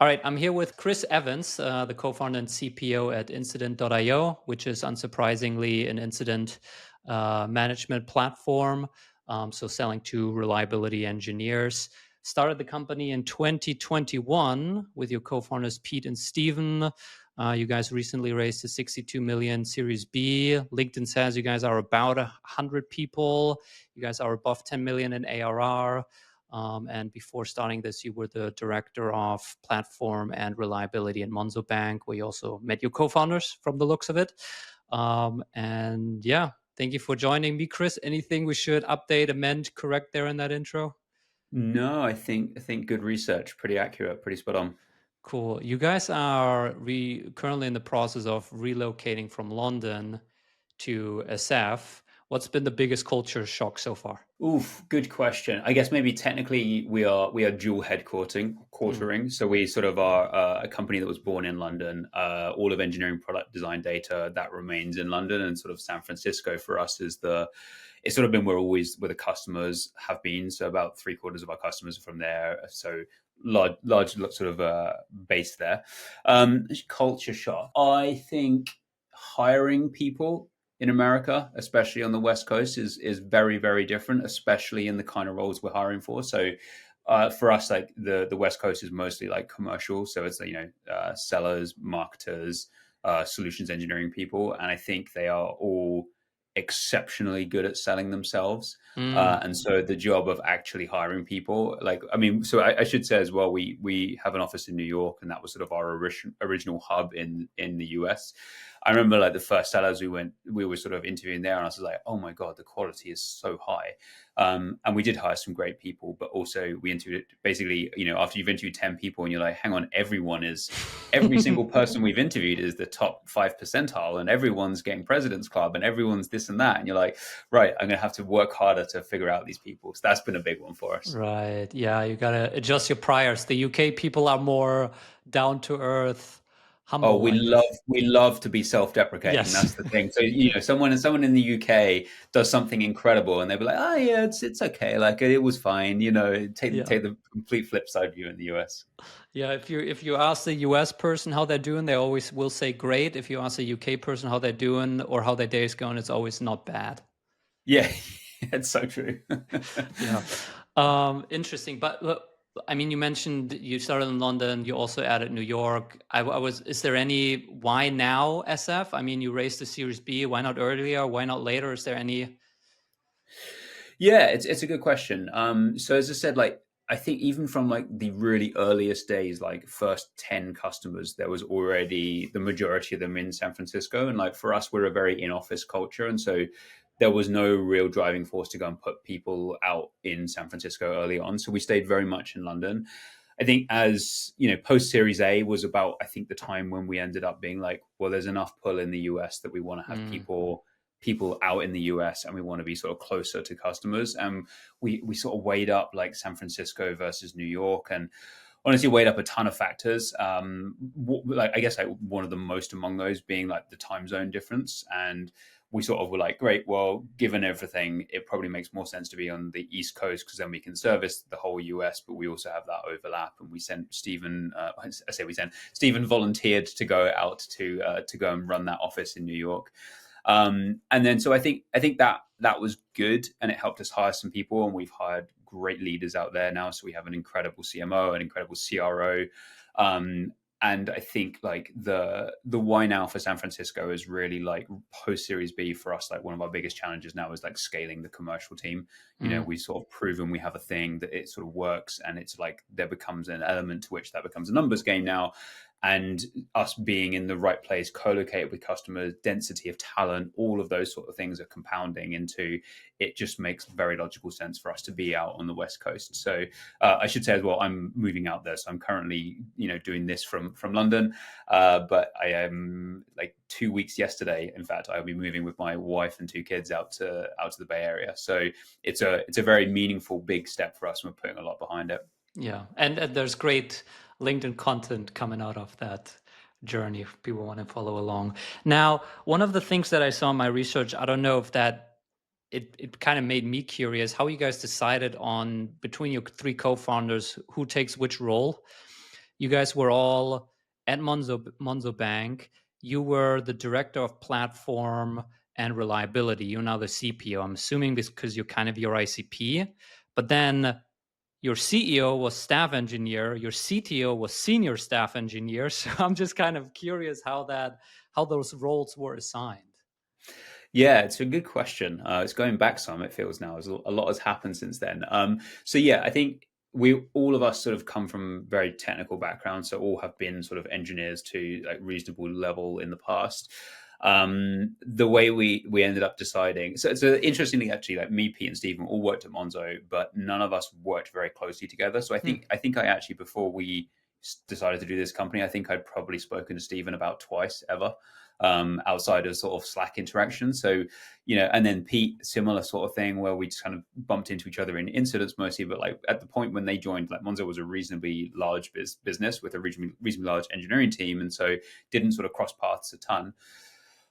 All right, I'm here with Chris Evans, the co-founder and CPO at Incident.io, which is unsurprisingly an incident management platform. So selling to reliability engineers. Started the company in 2021 with your co-founders Pete and Steven. You guys recently raised a 62 million Series B. LinkedIn says you guys are about 100 people. You guys are above 10 million in ARR. And before starting this, you were the director of platform and reliability at Monzo Bank, where you also met your co-founders from the looks of it. And yeah, thank you for joining me, Chris. Anything we should update, amend, correct there in that intro? No, I think good research, pretty accurate, pretty spot on. Cool. You guys are currently in the process of relocating from London to SF. What's been the biggest culture shock so far? Oof, good question. I guess maybe technically we are dual quartering. So we sort of are a company that was born in London. All of engineering, product design, data that remains in London, and sort of San Francisco for us is it's sort of been where the customers have been. So about 3/4 of our customers are from there. So large sort of base there. Culture shock. I think hiring people in America, especially on the West Coast, is very, very different, especially in the kind of roles we're hiring for. So for us, like the West Coast is mostly like commercial. So it's, sellers, marketers, solutions engineering people. And I think they are all exceptionally good at selling themselves. Mm. And so the job of actually hiring people, I should say as well, we have an office in New York, and that was sort of our original hub in the US. I remember like the first sellers we were sort of interviewing there, and I was like, oh my God, the quality is so high. And we did hire some great people, but also we interviewed basically, after you've interviewed 10 people and you're like, hang on, every single person we've interviewed is the top 5 percentile, and everyone's getting President's Club and everyone's this and that. And you're like, right, I'm going to have to work harder to figure out these people. So that's been a big one for us. Right. Yeah, you gotta adjust your priors. The UK people are more down to earth, Oh, humble, I guess. we love to be self-deprecating. Yes. That's the thing. So, someone in the UK does something incredible, and they'll be like, "Oh, yeah, it's okay. Like it was fine." Yeah. Take the complete flip side view in the US. Yeah. If you ask the US person how they're doing, they always will say great. If you ask a UK person how they're doing or how their day is going, it's always not bad. Yeah, it's so true. Yeah. Interesting. But look, I mean, you mentioned you started in London, you also added New York. Is there any, why now SF? I mean, you raised the Series B, why not earlier? Why not later? Is there any? Yeah, it's a good question. So as I said, like I think even from like the really earliest days, like first 10 customers, there was already the majority of them in San Francisco. And like for us, we're a very in-office culture. And so there was no real driving force to go and put people out in San Francisco early on. So we stayed very much in London. I think as post Series A was about, I think the time when we ended up being like, well, there's enough pull in the US that we want to have Mm, people out in the US, and we want to be sort of closer to customers. And we sort of weighed up like San Francisco versus New York, and honestly weighed up a ton of factors. I guess like one of the most among those being like the time zone difference. And we sort of were like, great, well, given everything, it probably makes more sense to be on the East Coast because then we can service the whole US, but we also have that overlap. And we sent Stephen, Stephen volunteered to go out to go and run that office in New York. And then so I think that was good, and it helped us hire some people, and we've hired great leaders out there now. So we have an incredible CMO, an incredible CRO. And I think like the why now for San Francisco is really like post Series B for us. Like one of our biggest challenges now is like scaling the commercial team. mm, We sort of proven we have a thing that it sort of works, and it's like there becomes an element to which that becomes a numbers game now. And us being in the right place, co-located with customers, density of talent, all of those sort of things are compounding into it. Just makes very logical sense for us to be out on the West Coast. So I should say as well, I'm moving out there. So I'm currently, doing this from London. But I am like 2 weeks yesterday. In fact, I'll be moving with my wife and 2 kids out to the Bay Area. So it's a very meaningful, big step for us, and we're putting a lot behind it. yeah. And there's great LinkedIn content coming out of that journey if people want to follow along. Now, one of the things that I saw in my research, I don't know if that it kind of made me curious how you guys decided on between your 3 co-founders who takes which role. you guys were all at Monzo Bank. You were the director of platform and reliability. You're now the CPO. I'm assuming this because you're kind of your ICP. But then your CEO was staff engineer, your CTO was senior staff engineer. So I'm just kind of curious how those roles were assigned. Yeah, it's a good question. It's going back some, it feels now. A lot has happened since then. So yeah, I think we all of us sort of come from very technical backgrounds, so all have been sort of engineers to like reasonable level in the past. The way we ended up deciding, so interestingly, actually, like me, Pete, and Stephen all worked at Monzo, but none of us worked very closely together. So I actually, before we decided to do this company, I think I'd probably spoken to Stephen about twice ever, outside of sort of Slack interaction. So, and then Pete, similar sort of thing where we just kind of bumped into each other in incidents mostly. But like at the point when they joined, like Monzo was a reasonably large business with a reasonably large engineering team. And so didn't sort of cross paths a ton.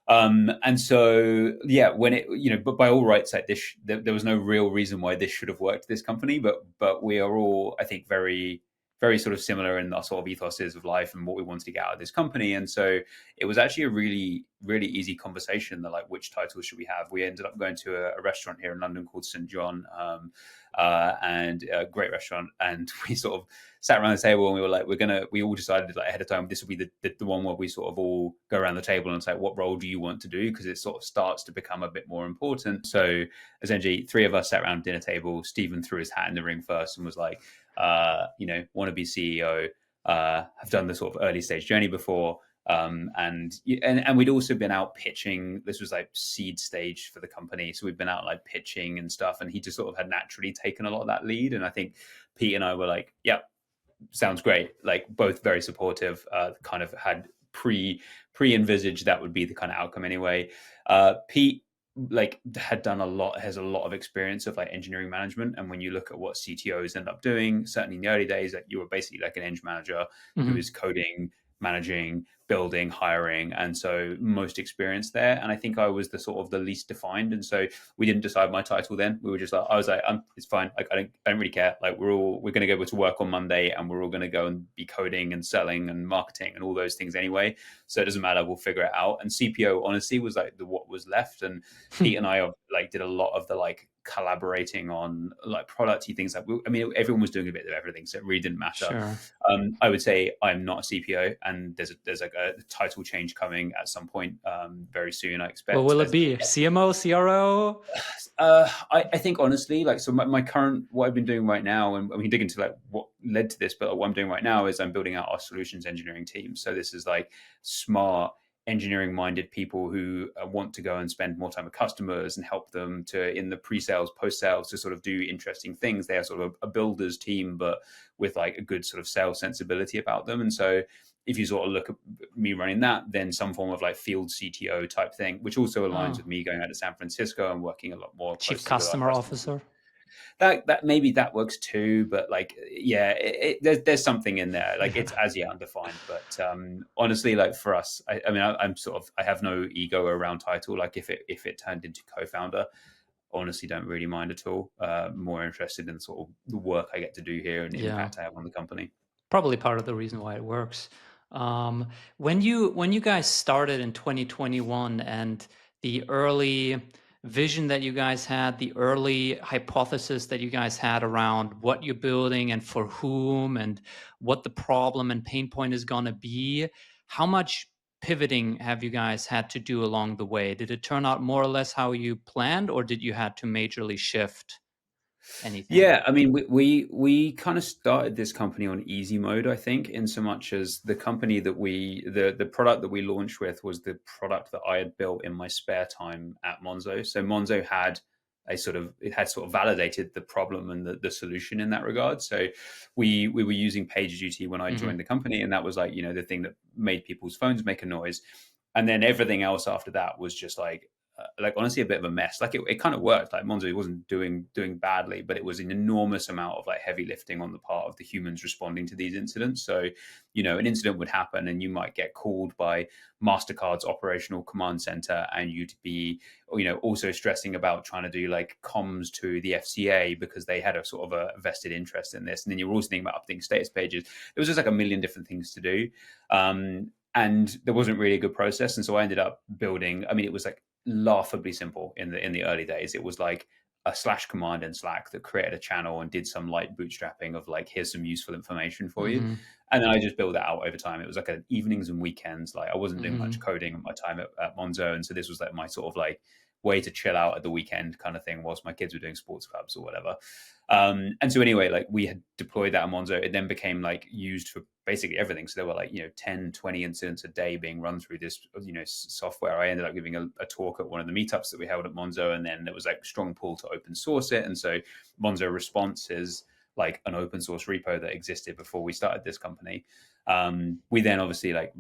And so, yeah, when but by all rights, like this, there was no real reason why this should have worked, this company, but we are all, I think, very, very sort of similar in our sort of ethoses of life and what we wanted to get out of this company. And so it was actually a really, really easy conversation that like, which titles should we have? We ended up going to a restaurant here in London called St. John, and a great restaurant. And we sort of sat around the table and we were like, we all decided like ahead of time, this will be the one where we sort of all go around the table and say, what role do you want to do? Because it sort of starts to become a bit more important. So essentially 3 of us sat around dinner table. Stephen threw his hat in the ring first and was like, want to be CEO, have done the sort of early stage journey before. And we'd also been out pitching. This was like seed stage for the company. So we'd been out like pitching and stuff. And he just sort of had naturally taken a lot of that lead. And I think Pete and I were like, yep, sounds great. Like both very supportive, kind of had pre-envisaged that would be the kind of outcome anyway. Pete like has a lot of experience of like engineering management. And when you look at what CTOs end up doing, certainly in the early days, that you were basically like an eng manager who is coding, managing, building, hiring, and so most experienced there. And I think I was the sort of the least defined, and so we didn't decide my title then. We were just like, I was like, it's fine. Like I don't really care. Like we're going to go to work on Monday, and we're all going to go and be coding and selling and marketing and all those things anyway. So it doesn't matter. We'll figure it out. And CPO honestly was like what was left, and Pete and I like did a lot of the like collaborating on like producty things. Like everyone was doing a bit of everything, so it really didn't matter. Sure. I would say I'm not a CPO, and there's like a title change coming at some point very soon, I expect. What will it be? CMO, CRO? I think honestly, like, so my current, what I've been doing right now, and we can dig into like what led to this, but what I'm doing right now is I'm building out our solutions engineering team. So this is like smart engineering minded people who want to go and spend more time with customers and help them to in the pre-sales, post-sales, to sort of do interesting things. They are sort of a builder's team, but with like a good sort of sales sensibility about them. And so if you sort of look at me running that, then some form of like field CTO type thing, which also aligns with me going out to San Francisco and working a lot more Chief Customer Officer. That maybe that works too, but like, yeah, there's something in there. Like it's as yet undefined, but honestly, like for us, I'm sort of, I have no ego around title. Like if it turned into co-founder, honestly, don't really mind at all. More interested in sort of the work I get to do here and the impact I have on the company. Probably part of the reason why it works. When you guys started in 2021 and the early vision that you guys had, the early hypothesis that you guys had around what you're building and for whom and what the problem and pain point is going to be, how much pivoting have you guys had to do along the way? Did it turn out more or less how you planned, or did you had to majorly shift anything? Yeah, I mean, we kind of started this company on easy mode, I think, in so much as the company that the product that we launched with was the product that I had built in my spare time at Monzo. So Monzo had sort of validated the problem and the solution in that regard. So we were using PagerDuty when I joined the company, and that was like, the thing that made people's phones make a noise. And then everything else after that was just like like honestly a bit of a mess. Like it kind of worked. Like Monzo wasn't doing badly, but it was an enormous amount of like heavy lifting on the part of the humans responding to these incidents. So, an incident would happen and you might get called by MasterCard's operational command center, and you'd be, also stressing about trying to do like comms to the FCA because they had a sort of a vested interest in this. And then you're also thinking about updating status pages. There was just like a million different things to do. And there wasn't really a good process. And so I ended up building, I mean, it was like laughably simple in the early days. It was like a slash command in Slack that created a channel and did some light bootstrapping of like, here's some useful information for you. Mm-hmm. And then I just built that out over time. It was like evenings and weekends. Like I wasn't doing much Mm-hmm. coding at my time at Monzo. And so this was like my sort of like way to chill out at the weekend kind of thing whilst my kids were doing sports clubs or whatever. And so anyway, like we had deployed that on Monzo. It then became like used for basically everything. So there were like, 10, 20 incidents a day being run through this, software. I ended up giving a talk at one of the meetups that we held at Monzo. And then there was like strong pull to open source it. And so Monzo Response is like an open source repo that existed before we started this company. We then obviously like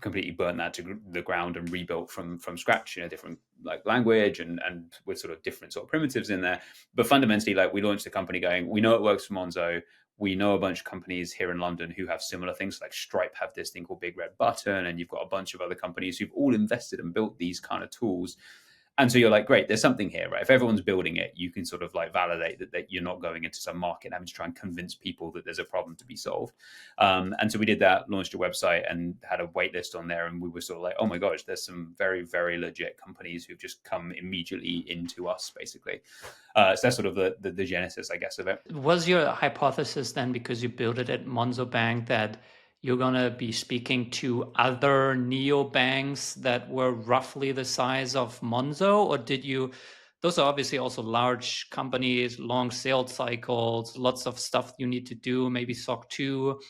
completely burnt that to the ground and rebuilt from scratch in a different like language and with sort of different sort of primitives in there. But fundamentally, like we launched the company going, we know it works for Monzo. We know a bunch of companies here in London who have similar things, like Stripe have this thing called Big Red Button, and you've got a bunch of other companies who've all invested and built these kind of tools. And so you're like, great, there's something here, right? If everyone's building it, you can sort of like validate that you're not going into some market and having to try and convince people that there's a problem to be solved. And so we did that, launched a website and had a wait list on there. And we were sort of like, oh my gosh, there's some very, very legit companies who've just come immediately into us, basically. So that's sort of the genesis, I guess, of it. Was your hypothesis then, because you built it at Monzo Bank, that you're going to be speaking to other neobanks that were roughly the size of Monzo? Or did you, those are obviously also large companies, long sales cycles, lots of stuff you need to do, maybe SOC 2.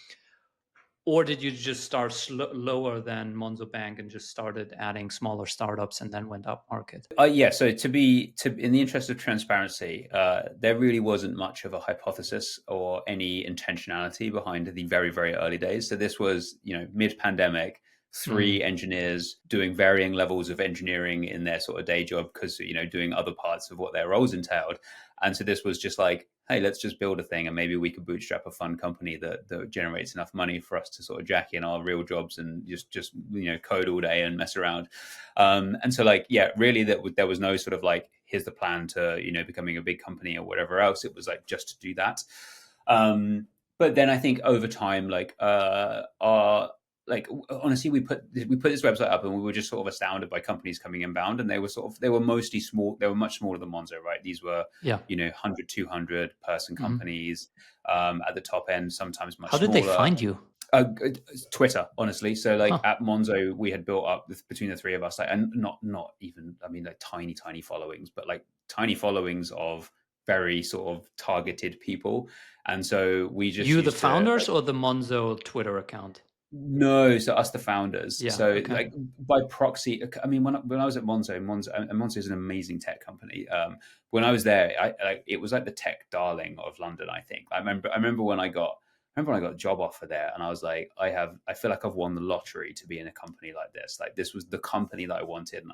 Or did you just start lower than Monzo Bank and just started adding smaller startups and then went up market? Yeah. So in the interest of transparency, there really wasn't much of a hypothesis or any intentionality behind the very, very early days. So this was, mid-pandemic, three engineers doing varying levels of engineering in their sort of day job because, doing other parts of what their roles entailed. And so this was just like, hey, let's just build a thing and maybe we could bootstrap a fun company that generates enough money for us to sort of jack in our real jobs and just code all day and mess around. And so like, yeah, really there was no sort of like, here's the plan to, becoming a big company or whatever else. It was like just to do that. But then I think over time, like honestly, we put this website up and we were just sort of astounded by companies coming inbound, and they were mostly small. They were much smaller than Monzo, right? These were 100, 200 person companies at the top end, sometimes much How did smaller. they find you? Twitter, honestly. So like at Monzo, we had built up between the three of us, like, and not even, I mean, like tiny followings, but like tiny followings of very sort of targeted people. And so we just You, the founders, or the Monzo Twitter account? No, so us, the founders. Yeah, So okay. like by proxy, I mean, when I was at Monzo, Monzo is an amazing tech company. When I was there, it was like the tech darling of London, I think. I remember when I got a job offer there, and I was like, I feel like I've won the lottery to be in a company like this. Like this was the company that I wanted, and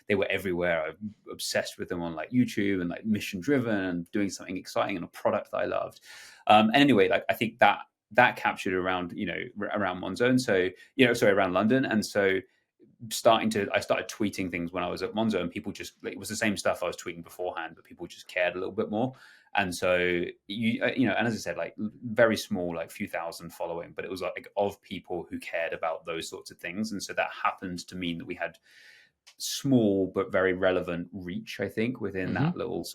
they were everywhere. I'm obsessed with them on like YouTube and like mission driven and doing something exciting and a product that I loved. And anyway, like I think that captured around Monzo, and so around London, and so I started tweeting things when I was at Monzo, and people just it was the same stuff I was tweeting beforehand, but people just cared a little bit more. And so and as I said, like very small, like few thousand following, but it was like of people who cared about those sorts of things, and so that happened to mean that we had small but very relevant reach, I think, within that little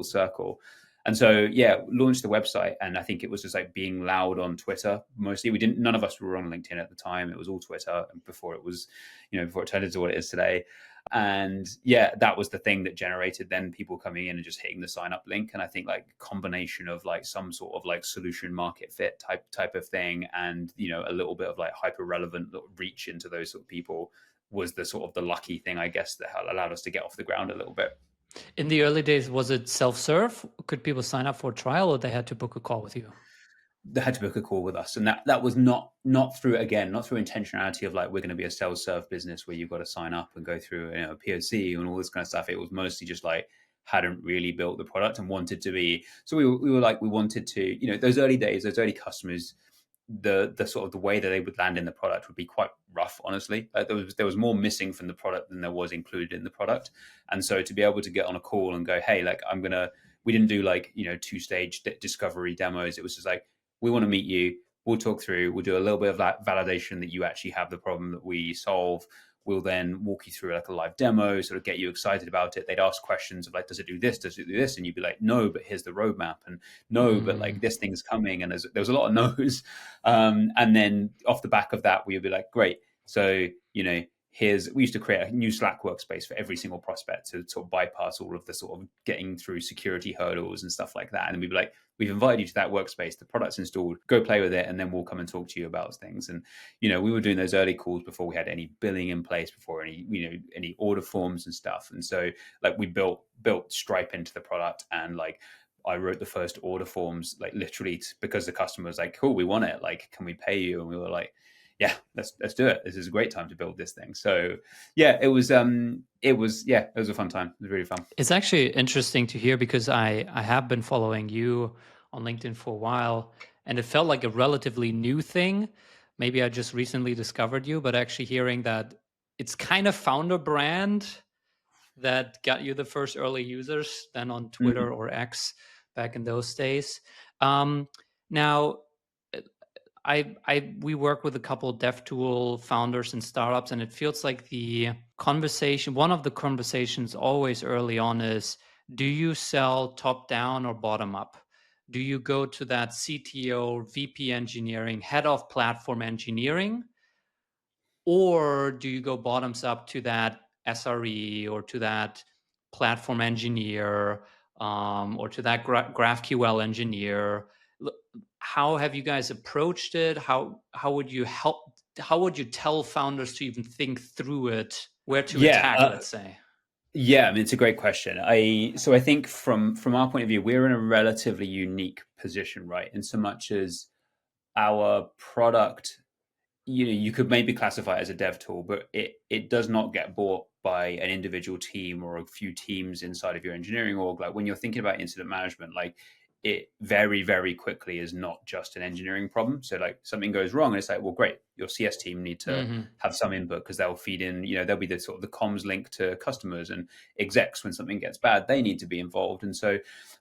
circle. And so, yeah, launched the website, and I think it was just like being loud on Twitter. Mostly, none of us were on LinkedIn at the time. It was all Twitter before it turned into what it is today. And yeah, that was the thing that generated then people coming in and just hitting the sign up link. And I think like combination of like some sort of like solution market fit type of thing, and a little bit of like hyper relevant reach into those sort of people was the sort of the lucky thing, I guess, that allowed us to get off the ground a little bit. In the early days, was it self-serve? Could people sign up for a trial, or they had to book a call with you? they had to book a call with us, and that was not through, again, not through intentionality of like we're going to be a self-serve business where you've got to sign up and go through, you know, a POC and all this kind of stuff. It was mostly just like hadn't really built the product and wanted to be. So we were like, we wanted to, you know, those early days, those early customers, the sort of the way that they would land in the product would be quite rough, honestly. Like there was more missing from the product than there was included in the product. And so to be able to get on a call and go, hey, like we didn't do like, you know, 2-stage discovery demos. It was just like, we want to meet you, we'll talk through, we'll do a little bit of that validation that you actually have the problem that we solve. We'll then walk you through like a live demo, sort of get you excited about it. They'd ask questions of like, does it do this? Does it do this? And you'd be like, no, but here's the roadmap. And no, but like this thing's coming. And there was a lot of no's. And then off the back of that, we would be like, great. So, you know, we used to create a new Slack workspace for every single prospect to sort of bypass all of the sort of getting through security hurdles and stuff like that. And we'd be like, we've invited you to that workspace, the product's installed, go play with it, and then we'll come and talk to you about things. And, you know, we were doing those early calls before we had any billing in place, before any, you know, any order forms and stuff. And so like we built Stripe into the product, and like I wrote the first order forms, like literally because the customer was like, cool, we want it. Like, can we pay you? And we were like, yeah, let's do it. This is a great time to build this thing. So yeah, it was a fun time. It was really fun. It's actually interesting to hear because I have been following you on LinkedIn for a while, and it felt like a relatively new thing. Maybe I just recently discovered you, but actually hearing that it's kind of founder brand that got you the first early users than on Twitter or X back in those days. Now, we work with a couple of dev tool founders and startups, and it feels like one of the conversations always early on is, do you sell top down or bottom up? Do you go to that CTO, VP engineering, head of platform engineering, or do you go bottoms up to that SRE or to that platform engineer or to that GraphQL engineer? How have you guys approached it? How would you help? How would you tell founders to even think through it, where to attack, let's say? Yeah, I mean, it's a great question. So I think from our point of view, we're in a relatively unique position, right? In so much as our product, you know, you could maybe classify it as a dev tool, but it does not get bought by an individual team or a few teams inside of your engineering org. Like when you're thinking about incident management, like it very, very quickly is not just an engineering problem. So like something goes wrong and it's like, well, great, your CS team need to have some input because they'll feed in, you know, there'll be the sort of the comms link to customers and execs when something gets bad, they need to be involved. And so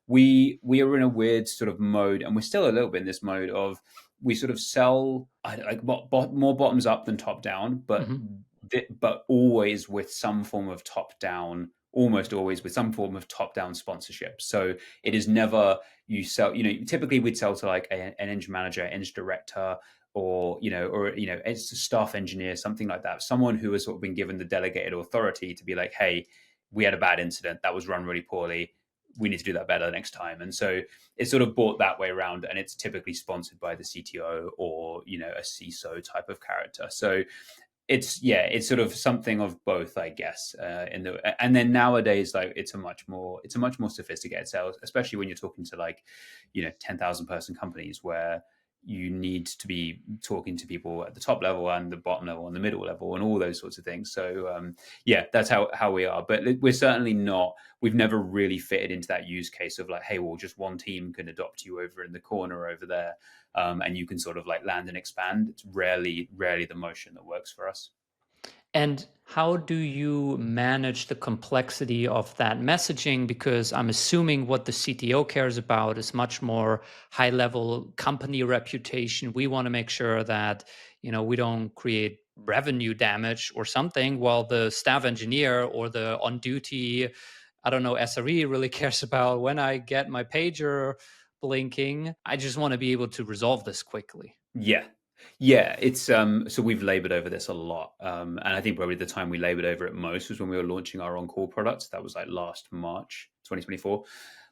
we are in a weird sort of mode, and we're still a little bit in this mode of, we sort of sell like more bottoms up than top down, but always with some form of top down, almost always with some form of top down sponsorship. So it is never you sell, you know, typically we'd sell to like an engine manager, engine director, or it's a staff engineer, something like that, someone who has sort of been given the delegated authority to be like, hey, we had a bad incident that was run really poorly, we need to do that better next time. And so it's sort of bought that way around, and it's typically sponsored by the CTO or, you know, a CISO type of character. So it's sort of something of both, I guess. And then nowadays, like it's a much more sophisticated sales, especially when you're talking to like, you know, 10,000 person companies where you need to be talking to people at the top level and the bottom level and the middle level and all those sorts of things. So that's how we are. But we're certainly not, we've never really fitted into that use case of like, hey, well, just one team can adopt you over in the corner over there. And you can sort of like land and expand. It's rarely the motion that works for us. And how do you manage the complexity of that messaging? Because I'm assuming what the CTO cares about is much more high level company reputation. We want to make sure that, you know, we don't create revenue damage or something, while the staff engineer or the on duty, I don't know, SRE really cares about when I get my pager blinking. I just want to be able to resolve this quickly. Yeah, it's so we've labored over this a lot, and I think probably the time we labored over it most was when we were launching our on-call product. That was like last March 2024,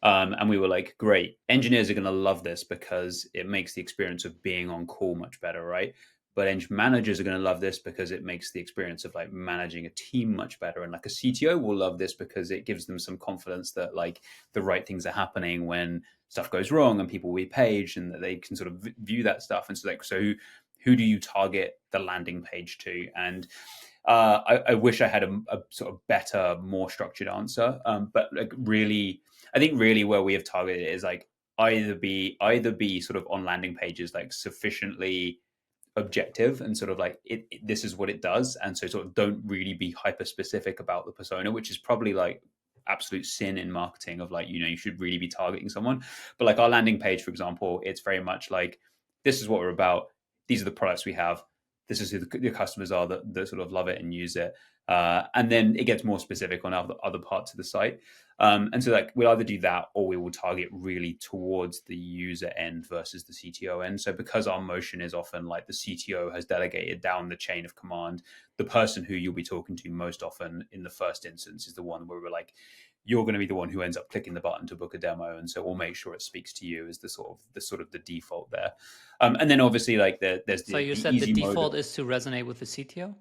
and we were like, great, engineers are going to love this because it makes the experience of being on call much better, right? But engine managers are going to love this because it makes the experience of like managing a team much better, and like a CTO will love this because it gives them some confidence that like the right things are happening when stuff goes wrong and people repage and that they can sort of view that stuff. And so like, so who do you target the landing page to? And I wish I had a sort of better, more structured answer. But like really, I think really where we have targeted it is like either be sort of on landing pages like sufficiently objective and sort of like this is what it does, and so sort of don't really be hyper specific about the persona, which is probably like absolute sin in marketing of like, you know, you should really be targeting someone. But like our landing page, for example, it's very much like this is what we're about, these are the products we have, this is who the customers are that sort of love it and use it, and then it gets more specific on other parts of the site. And so like we'll either do that or we will target really towards the user end versus the CTO end. So because our motion is often like the CTO has delegated down the chain of command, the person who you'll be talking to most often in the first instance is the one where we're like, you're going to be the one who ends up clicking the button to book a demo, and so we'll make sure it speaks to you as the sort of the default there. And then obviously like there's So you the said the easy default mode. is to resonate with the CTO?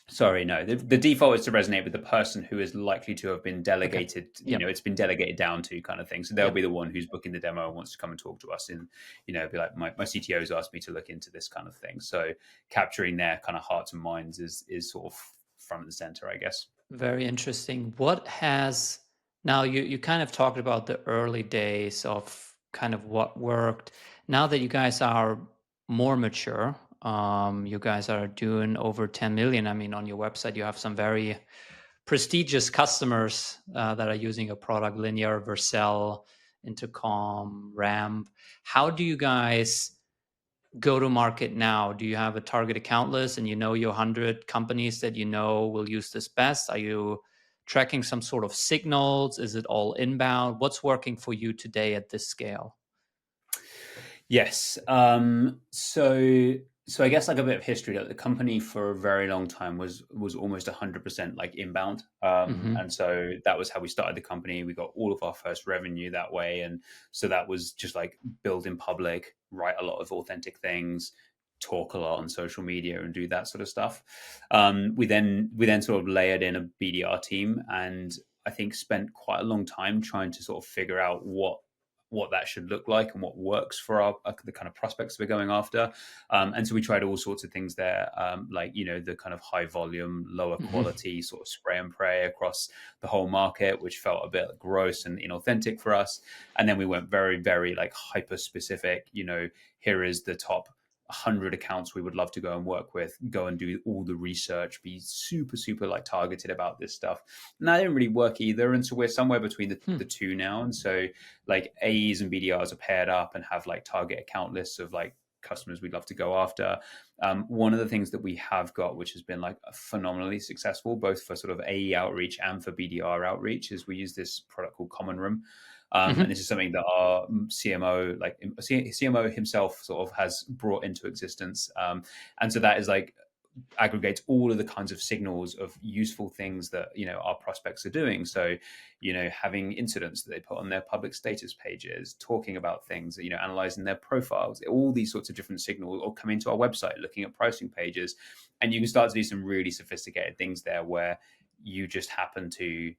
Sorry, no. The default is to resonate with the person who is likely to have been Okay. delegated. You Yep. know, it's been delegated down to kind of thing. So they'll Yep. be the one who's booking the demo and wants to come and talk to us. And you know, be like, my CTO's asked me to look into this kind of thing. So capturing their kind of hearts and minds is sort of front and center, I guess. Very interesting. What has now you kind of talked about the early days of kind of what worked. Now that you guys are more mature, you guys are doing over 10 million. I mean, on your website, you have some very prestigious customers that are using your product, Linear, Vercel, Intercom, Ramp. How do you guys go to market now? Do you have a target account list and you know your 100 companies that you know will use this best? Are you tracking some sort of signals? Is it all inbound? What's working for you today at this scale? Yes. So I guess like a bit of history. Like the company for a very long time was almost 100% like inbound. Hmm. And so that was how we started the company. We got all of our first revenue that way, and so that was just like build in public, write a lot of authentic things, talk a lot on social media, and do that sort of stuff. We then sort of layered in a BDR team, and I think spent quite a long time trying to sort of figure out what that should look like and what works for our the kind of prospects we're going after. And so we tried all sorts of things there, like, you know, the kind of high volume, lower Hmm. quality sort of spray and pray across the whole market, which felt a bit gross and inauthentic for us. And then we went very, very like hyper specific, you know, here is the top 100 accounts we would love to go and work with, go and do all the research, be super, super like targeted about this stuff. And that didn't really work either. And so we're somewhere between the two now. And so like AEs and BDRs are paired up and have like target account lists of like customers we'd love to go after. One of the things that we have got, which has been like phenomenally successful, both for sort of AE outreach and for BDR outreach, is we use this product called Common Room. And Hmm. this is something that our CMO, like CMO himself, sort of has brought into existence. And so that is like aggregates all of the kinds of signals of useful things that, you know, our prospects are doing. So, you know, having incidents that they put on their public status pages, talking about things, you know, analyzing their profiles, all these sorts of different signals, or coming to our website, looking at pricing pages, and you can start to do some really sophisticated things there where you just happen to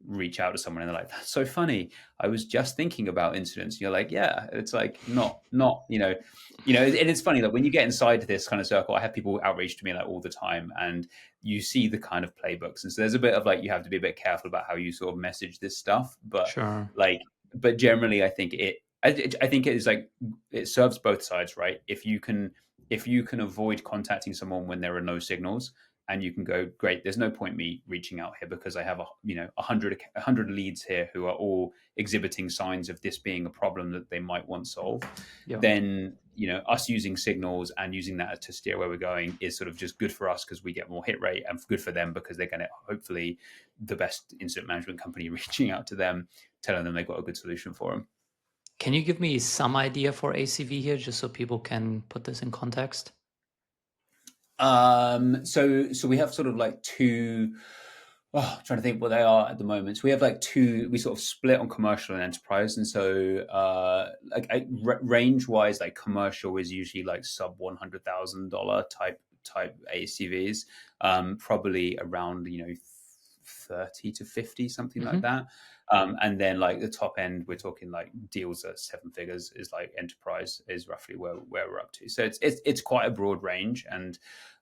reach out to someone and they're like, that's so funny, I was just thinking about incidents. And you're like, yeah, it's like not and it's funny that when you get inside this kind of circle, I have people outreach to me like all the time, and you see the kind of playbooks, and so there's a bit of like, you have to be a bit careful about how you sort of message this stuff, Sure. but generally I think it is like, it serves both sides, right? If you can avoid contacting someone when there are no signals, and you can go, great, there's no point me reaching out here because I have 100 leads here who are all exhibiting signs of this being a problem that they might want solved, Yeah. then, you know, us using signals and using that to steer where we're going is sort of just good for us because we get more hit rate, and good for them because they're going to hopefully the best incident management company reaching out to them, telling them they've got a good solution for them. Can you give me some idea for ACV here, just so people can put this in context? So we have sort of like two. Oh, I'm trying to think what they are at the moment. So we have like two. We sort of split on commercial and enterprise, and so range wise, like commercial is usually like sub $100,000 type ACVs, probably around 30 to 50, something like Mm-hmm. that. And then like the top end, we're talking like deals at 7 figures is like enterprise is roughly where we're up to. So it's quite a broad range. And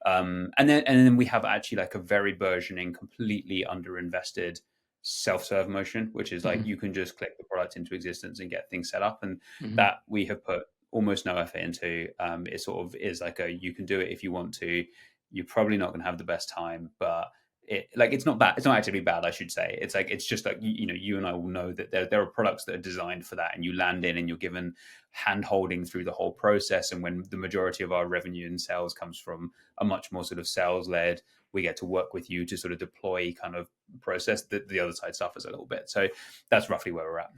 then we have actually like a very burgeoning, completely underinvested self-serve motion, which is like Mm-hmm. you can just click the product into existence and get things set up. And Mm-hmm. that we have put almost no effort into. It sort of is like you can do it if you want to. You're probably not going to have the best time, but it's not bad. It's not actively bad, I should say. It's like it's just like you and I will know that there are products that are designed for that, and you land in and you're given hand holding through the whole process. And when the majority of our revenue and sales comes from a much more sort of sales led, we get to work with you to sort of deploy kind of process. The other side suffers a little bit. So that's roughly where we're at.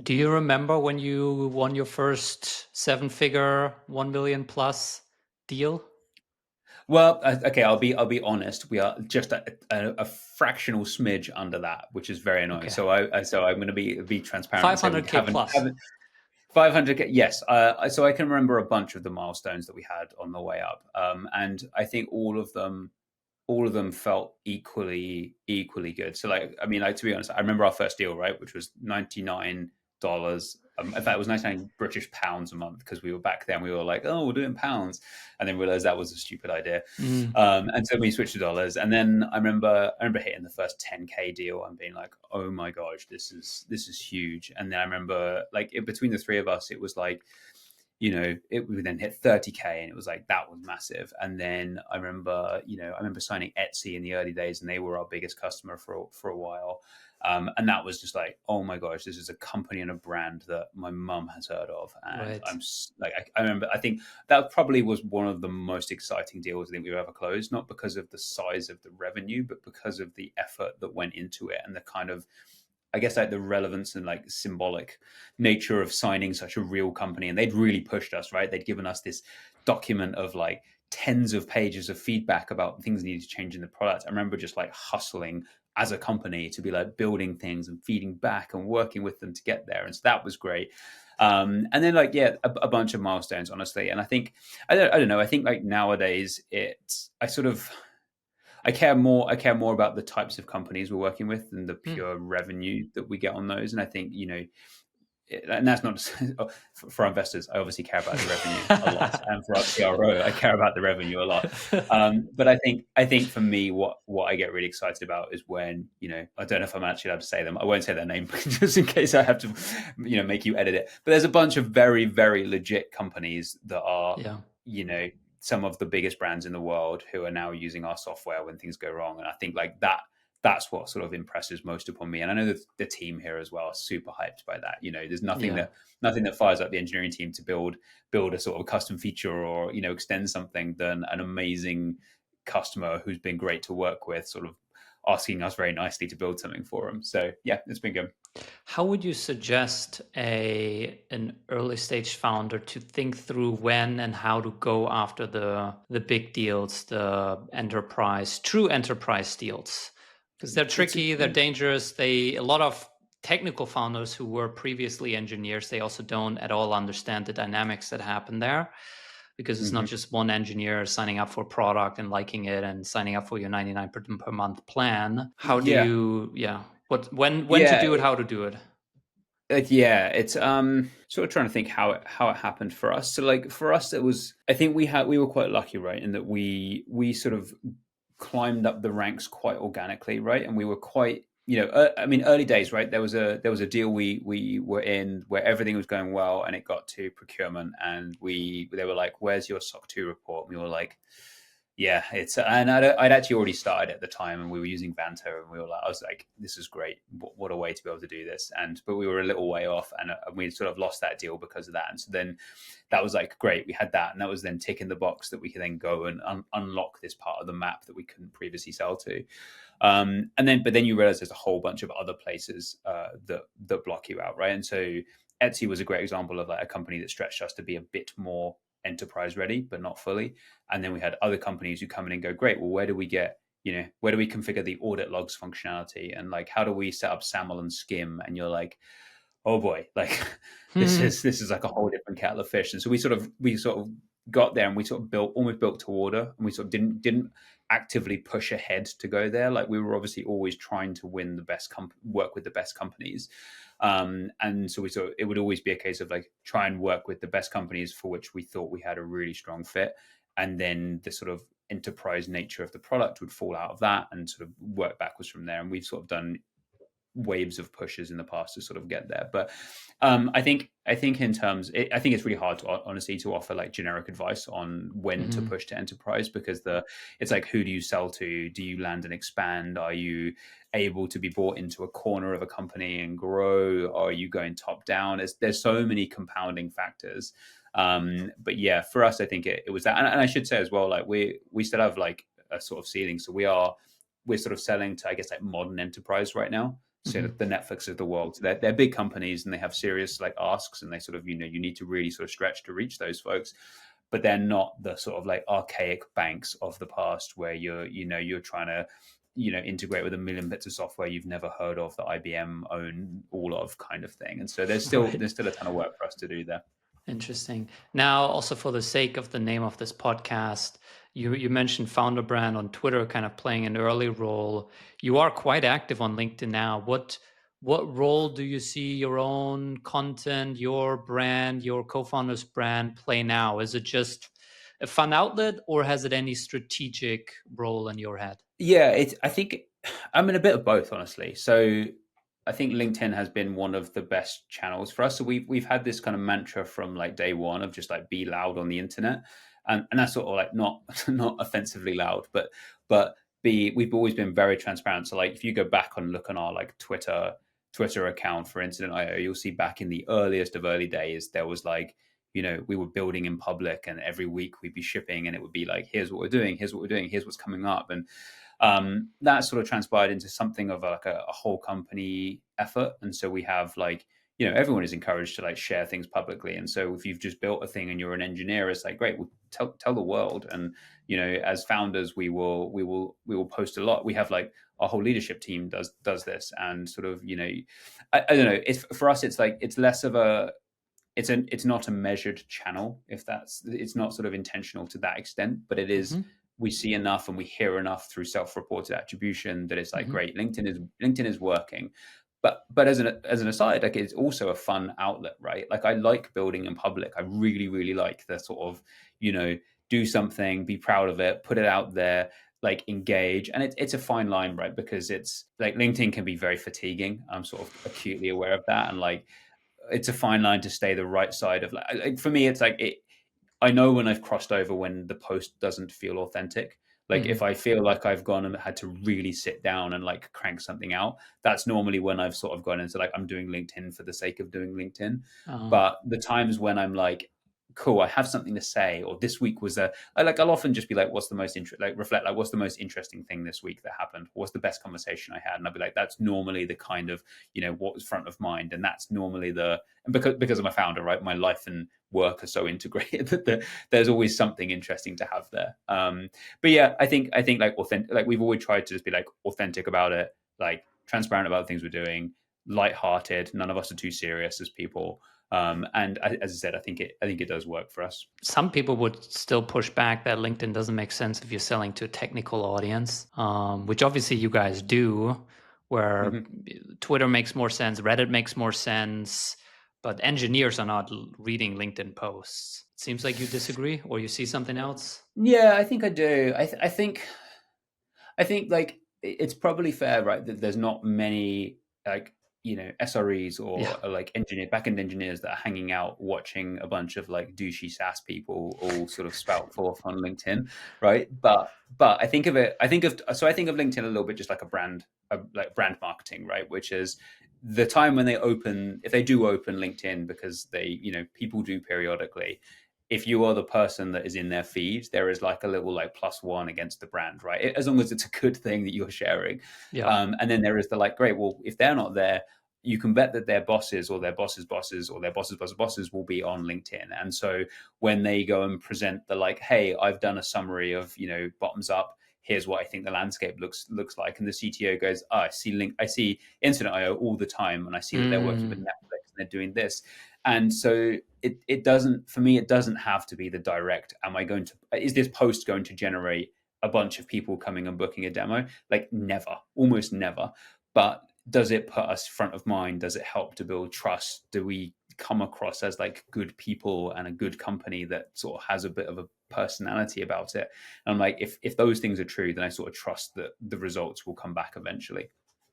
Do you remember when you won your first 7-figure, 1 million plus deal? Well, okay, I'll be honest. We are just a fractional smidge under that, which is very annoying. Okay. So I'm going to be transparent and say we 500K haven't plus. haven't 500. Yes. So I can remember a bunch of the milestones that we had on the way up, and I think all of them felt equally good. So like, I mean, like, to be honest, I remember our first deal, right, which was $99. In fact, it was 99 British pounds a month, because we were back then, we were like, oh, we're doing pounds, and then realized that was a stupid idea. Mm. And so we switched to dollars. And then I remember hitting the first 10K deal and being like, oh my gosh, this is huge. And then I remember like between the three of us, it was like, we then hit 30K, and it was like, that was massive. And then I remember signing Etsy in the early days, and they were our biggest customer for a while. And that was just like, oh my gosh, this is a company and a brand that my mum has heard of. And Right. I'm like, I remember, I think that probably was one of the most exciting deals I think we've ever closed, not because of the size of the revenue, but because of the effort that went into it, and the kind of, I guess, like the relevance and like symbolic nature of signing such a real company. And they'd really pushed us, right? They'd given us this document of like tens of pages of feedback about things needed to change in the product. I remember just like hustling as a company to be like building things and feeding back and working with them to get there. And so that was great. And then like, yeah, a bunch of milestones, honestly. And I think, I don't know, I think like nowadays I care more about the types of companies we're working with than the pure revenue that we get on those. And I think, and that's not for our investors. I obviously care about the revenue a lot, and for our CRO, I care about the revenue a lot. But I think for me, what I get really excited about is when, I don't know if I'm actually allowed to say them. I won't say their name just in case I have to, make you edit it. But there's a bunch of very, very legit companies that are, Yeah. some of the biggest brands in the world who are now using our software when things go wrong. And I think like that's what sort of impresses most upon me. And I know that the team here as well are super hyped by that. There's nothing that fires up the engineering team to build a sort of custom feature or, extend something than an amazing customer who's been great to work with, sort of asking us very nicely to build something for them. So yeah, it's been good. How would you suggest an early stage founder to think through when and how to go after the big deals, the true enterprise deals? Because they're tricky, they're dangerous. A lot of technical founders who were previously engineers, they also don't at all understand the dynamics that happen there, because it's not just one engineer signing up for a product and liking it and signing up for your 99 per month plan. How do you, when to do it, how to do it? It's sort of trying to think how it happened for us. So like for us, it was, I think we were quite lucky, right, in that we sort of climbed up the ranks quite organically, right, and we were quite, I mean, early days, right, there was a deal we were in where everything was going well, and it got to procurement, and they were like, where's your SOC 2 report? And we were like, yeah, and I'd actually already started at the time, and we were using Vanto, and I was like, this is great. What a way to be able to do this. But we were a little way off, and we sort of lost that deal because of that. And so then that was like, great, we had that. And that was then ticking the box that we could then go and unlock this part of the map that we couldn't previously sell to. But then you realize there's a whole bunch of other places that block you out, right? And so Etsy was a great example of like a company that stretched us to be a bit more enterprise ready, but not fully. And then we had other companies who come in and go, great, well, where do we configure the audit logs functionality? And like, how do we set up SAML and Skim? And you're like, oh boy, like this is like a whole different kettle of fish. And so we sort of got there and we sort of almost built to order, and we sort of didn't actively push ahead to go there. Like we were obviously always trying to win the best work with the best companies. And so it would always be a case of like try and work with the best companies for which we thought we had a really strong fit. And then the sort of enterprise nature of the product would fall out of that and sort of work backwards from there. And we've sort of done waves of pushes in the past to sort of get there. But I think in terms, I think it's really hard to honestly to offer like generic advice on when to push to enterprise, because it's like, who do you sell to? Do you land and expand? Are you able to be brought into a corner of a company and grow? Or are you going top down? There's so many compounding factors. But yeah, for us, I think it was that. And I should say as well, like we still have like a sort of ceiling. So we're sort of selling to, I guess, like modern enterprise right now. So the Netflix of the world. So they're big companies and they have serious like asks, and they sort of, you need to really sort of stretch to reach those folks. But they're not the sort of like archaic banks of the past where you're trying to, integrate with a million bits of software you've never heard of that IBM own all of, kind of thing. And so there's still a ton of work for us to do there. Interesting. Now, also for the sake of the name of this podcast, you mentioned founder brand on Twitter kind of playing an early role. You are quite active on LinkedIn now. What role do you see your own content, your brand, your co-founder's brand play now? Is it just a fun outlet, or has it any strategic role in your head? Yeah, I think I'm in a bit of both, honestly. So I think LinkedIn has been one of the best channels for us. So we've had this kind of mantra from like day one of just like be loud on the internet, and that's sort of like not offensively loud, but we've always been very transparent. So like if you go back and look on our like Twitter account for Incident.io, you'll see back in the earliest of early days there was like, we were building in public, and every week we'd be shipping, and it would be like, here's what we're doing, here's what's coming up, and that sort of transpired into something of like a whole company effort. And so we have like, everyone is encouraged to like share things publicly. And so if you've just built a thing and you're an engineer, it's like, great, we'll tell the world. And as founders, we will post a lot. We have like our whole leadership team does this, and sort of, I don't know. It's for us, it's like it's less of a it's not a measured channel, it's not sort of intentional to that extent, but it is. We see enough and we hear enough through self-reported attribution that it's like, great, LinkedIn is working. But as an aside, like it's also a fun outlet, right? Like I like building in public. I really, really like the sort of, do something, be proud of it, put it out there, like engage. And it's a fine line, right? Because it's like LinkedIn can be very fatiguing. I'm sort of acutely aware of that. And like, it's a fine line to stay the right side of like for me, it's like I know when I've crossed over when the post doesn't feel authentic. Like if I feel like I've gone and had to really sit down and like crank something out, that's normally when I've sort of gone into like, I'm doing LinkedIn for the sake of doing LinkedIn. But the times when I'm like, cool, I have something to say, or this week was I'll often just be like, what's the most what's the most interesting thing this week that happened? What's the best conversation I had? And I'll be like, that's normally the kind of, what was front of mind. And that's normally and because I'm a founder, right? My life and work are so integrated that there's always something interesting to have there. But yeah, I think like authentic, like we've always tried to just be like authentic about it, like transparent about the things we're doing, lighthearted. None of us are too serious as people. And as I said, I think it does work for us. Some people would still push back that LinkedIn doesn't make sense if you're selling to a technical audience, which obviously you guys do, where Twitter makes more sense, Reddit makes more sense, but engineers are not reading LinkedIn posts. It seems like you disagree, or you see something else. Yeah, I think I do. I think like it's probably fair, right, that there's not many like SREs or like backend engineers that are hanging out watching a bunch of like douchey SaaS people all sort of spout forth on LinkedIn, right? But I think of LinkedIn a little bit just like a brand, like brand marketing, right? Which is the time when if they do open LinkedIn, because they, people do periodically. If you are the person that is in their feed, there is like a little like +1 against the brand, right? As long as it's a good thing that you're sharing. And then there is the like, great, well, if they're not there, you can bet that their bosses or their bosses' bosses or their bosses will be on LinkedIn. And so when they go and present the like, hey, I've done a summary of, bottoms up, here's what I think the landscape looks like. And the CTO goes, I see Incident.io all the time. And I see that they're working with Netflix. and they're doing this. And so it doesn't, for me, it doesn't have to be the direct, is this post going to generate a bunch of people coming and booking a demo? Like never, almost never. But does it put us front of mind? Does it help to build trust? Do we come across as like good people and a good company that sort of has a bit of a personality about it? And I'm like, if those things are true, then I sort of trust that the results will come back eventually.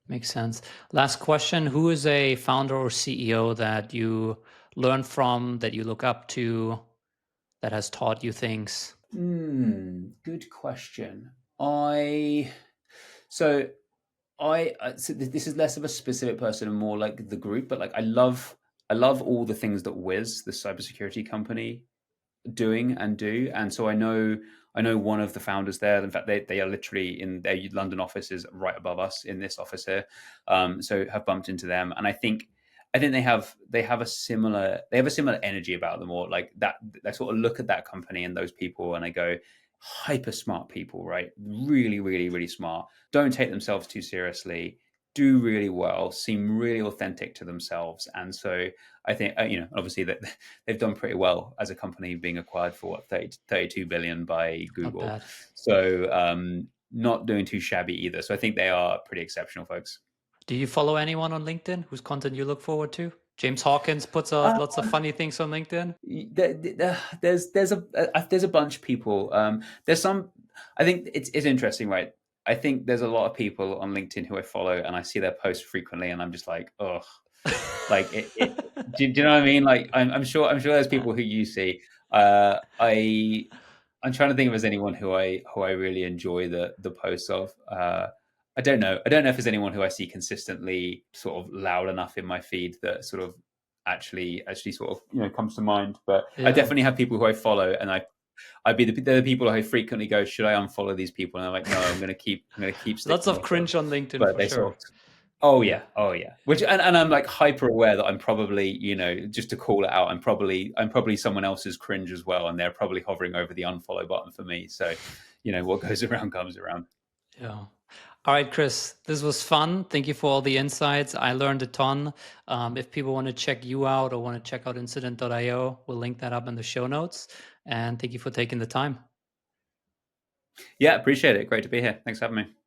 Makes sense. Last question. Who is a founder or CEO that you learn from, that you look up to, that has taught you things? Good question. So so this is less of a specific person and more like the group, but like I love all the things that Wiz, the cybersecurity company, doing and do. And so I know one of the founders there. In fact, they are literally in their London office is right above us in this office here. So have bumped into them, and I think they have a similar energy about them, or like that. I sort of look at that company and those people, and I go, hyper smart people, right? Really, really, really smart. Don't take themselves too seriously. Do really well. Seem really authentic to themselves, and so I think obviously that they've done pretty well as a company, being acquired for what 32 billion by Not Google. bad. So not doing too shabby either. So I think they are pretty exceptional folks. Do you follow anyone on LinkedIn whose content you look forward to? James Hawkins puts out Uh, lots of funny things on LinkedIn. there's a bunch of people. There's some. I think it's interesting, right? I think there's a lot of people on LinkedIn who I follow, and I see their posts frequently, and I'm just like, oh, like do you know what I mean? Like I'm sure there's people who you see. I'm trying to think if there's anyone who I really enjoy the posts of. I don't know. I don't know if there's anyone who I see consistently sort of loud enough in my feed that sort of actually sort of comes to mind. But I Yeah. definitely have people who I follow, and they're the people who frequently go, should I unfollow these people? And I'm like, no, I'm gonna keep Lots sticking of with them. cringe on LinkedIn But for they sort sure. of, oh Yeah. yeah, oh yeah. Which and I'm like hyper aware that I'm probably, just to call it out, I'm probably someone else's cringe as well, and they're probably hovering over the unfollow button for me. So, what goes around comes around. Yeah. All right, Chris, this was fun. Thank you for all the insights. I learned a ton. If people want to check you out or want to check out incident.io, we'll link that up in the show notes. And thank you for taking the time. Yeah, appreciate it. Great to be here. Thanks for having me.